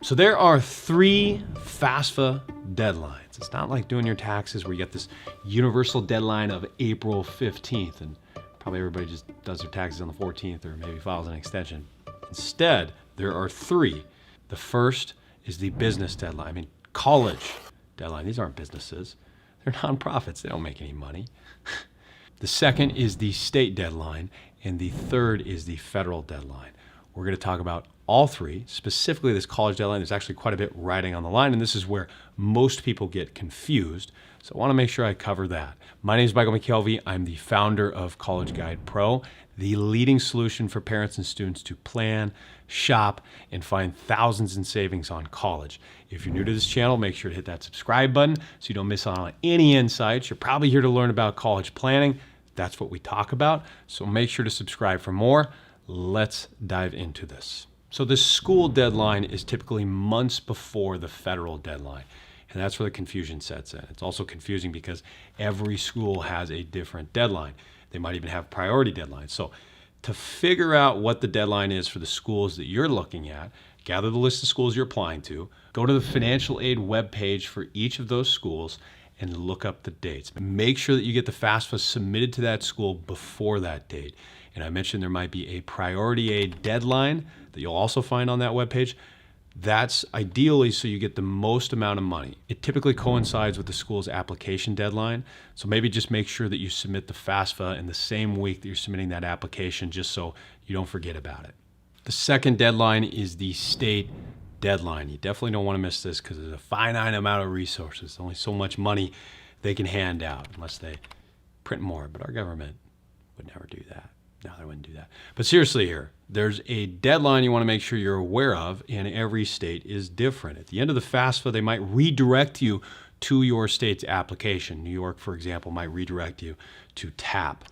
So there are 3 FAFSA deadlines. It's not like doing your taxes where you get this universal deadline of April 15th and probably everybody just does their taxes on the 14th or maybe files an extension. Instead, there are 3. The first is the business deadline. I mean, college deadline. These aren't businesses. They're nonprofits. They don't make any money. The second is the state deadline, and the third is the federal deadline. We're going to talk about all 3, specifically this college deadline. There's actually quite a bit riding on the line, and this is where most people get confused. So I want to make sure I cover that. My name is MacKelvie. I'm the founder of College Guide Pro, the leading solution for parents and students to plan, shop, and find thousands in savings on college. If you're new to this channel, make sure to hit that subscribe button so you don't miss out on any insights. You're probably here to learn about college planning. That's what we talk about. So make sure to subscribe for more. Let's dive into this. So the school deadline is typically months before the federal deadline. And that's where the confusion sets in. It's also confusing because every school has a different deadline. They might even have priority deadlines. So to figure out what the deadline is for the schools that you're looking at, gather the list of schools you're applying to, go to the financial aid webpage for each of those schools and look up the dates. Make sure that you get the FAFSA submitted to that school before that date. And I mentioned there might be a priority aid deadline that you'll also find on that webpage. That's ideally so you get the most amount of money. It typically coincides with the school's application deadline. So maybe just make sure that you submit the FAFSA in the same week that you're submitting that application, just so you don't forget about it. The second deadline is the state deadline. You definitely don't want to miss this because there's a finite amount of resources. There's only so much money they can hand out unless they print more, but our government would never do that. No, they wouldn't do that. But seriously here, there's a deadline you want to make sure you're aware of, and every state is different. At the end of the FAFSA, they might redirect you to your state's application. New York, for example, might redirect you to TAP.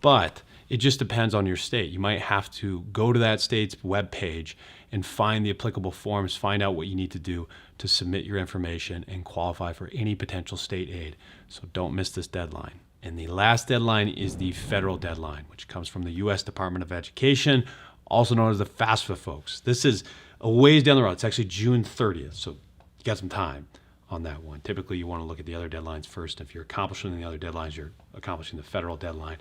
But it just depends on your state. You might have to go to that state's webpage and find the applicable forms, find out what you need to do to submit your information and qualify for any potential state aid. So don't miss this deadline. And the last deadline is the federal deadline, which comes from the U.S. Department of Education, also known as the FAFSA, folks. This is a ways down the road. It's actually June 30th, so you got some time on that one. Typically, you want to look at the other deadlines first. If you're accomplishing the other deadlines, you're accomplishing the federal deadline.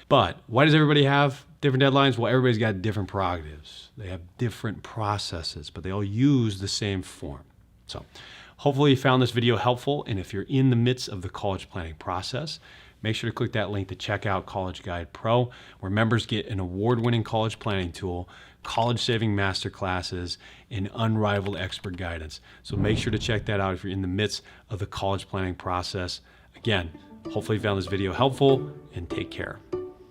But why does everybody have different deadlines? Well, everybody's got different prerogatives. They have different processes, but they all use the same form. So hopefully you found this video helpful, and if you're in the midst of the college planning process, make sure to click that link to check out College Guide Pro, where members get an award-winning college planning tool, college-saving masterclasses, and unrivaled expert guidance. So make sure to check that out if you're in the midst of the college planning process. Again, hopefully you found this video helpful, and take care.